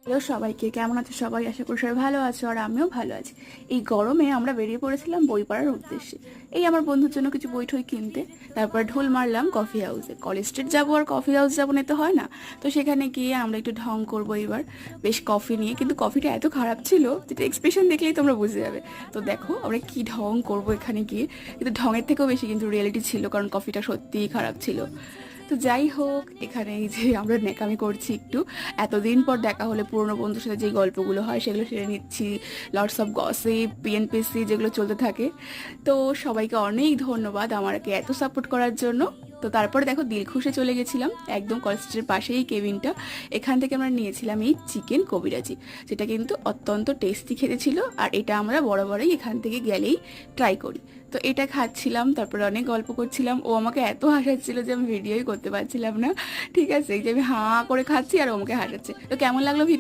Hello সবাইকে, কেমন আছো সবাই? আশা করি সবাই ভালো আছো, আর আমিও ভালো আছি। এই গরমে আমরা বেরিয়ে পড়েছিলাম বই পড়ার উদ্দেশ্যে। এই আমার বন্ধুর জন্য কিছু বই ঠই কিনতে। তারপর ঢোল মারলাম কফি হাউসে। কলেজ স্ট্রিট যাবো আর কফি হাউস যাবো না তো হয় না। তো সেখানে গিয়ে আমরা একটু ঢং করবো এবার, বেশ কফি নিয়ে। কিন্তু কফিটা এত খারাপ ছিল যেটা এক্সপ্রেশন দেখলেই তোমরা বুঝে যাবে। তো দেখো আমরা কি ঢং করবো এখানে গিয়ে। কিন্তু ঢঙের থেকেও বেশি কিন্তু রিয়েলিটি ছিল, কারণ কফিটা সত্যিই খারাপ ছিল। তো যাই হোক, এখানে এই যে আমরা নেকামি করছি একটু। এতদিন পর দেখা হলে পুরনো বন্ধুর সাথে যে গল্পগুলো হয় সেগুলো সেরে নিচ্ছি। লটস অফ গসিপ, পিএনপিসি যেগুলো চলতে থাকে। তো সবাইকে অনেক ধন্যবাদ আমাকে এত সাপোর্ট করার জন্য। তো তারপরে দেখো দিলখুশে চলে গেছিলাম, একদম কলেজের পাশেই কেবিনটা। এখান থেকে আমরা নিয়েছিলাম এই চিকেন কবিরাজি, যেটা কিন্তু অত্যন্ত টেস্টি খেতে ছিল। আর এটা আমরা বরাবরই এখান থেকে গেলেই ট্রাই করি। তো এটা খাচ্ছিলাম, তারপরে অনেক গল্প করছিলাম। ও আমাকে এত হাসাচ্ছিল যে আমি ভিডিওই করতে পারছিলাম না। ঠিক আছে, এই যে আমি হাঁ করে খাচ্ছি আর ও আমাকে হাসাচ্ছে। তো কেমন লাগলো ভিডিও?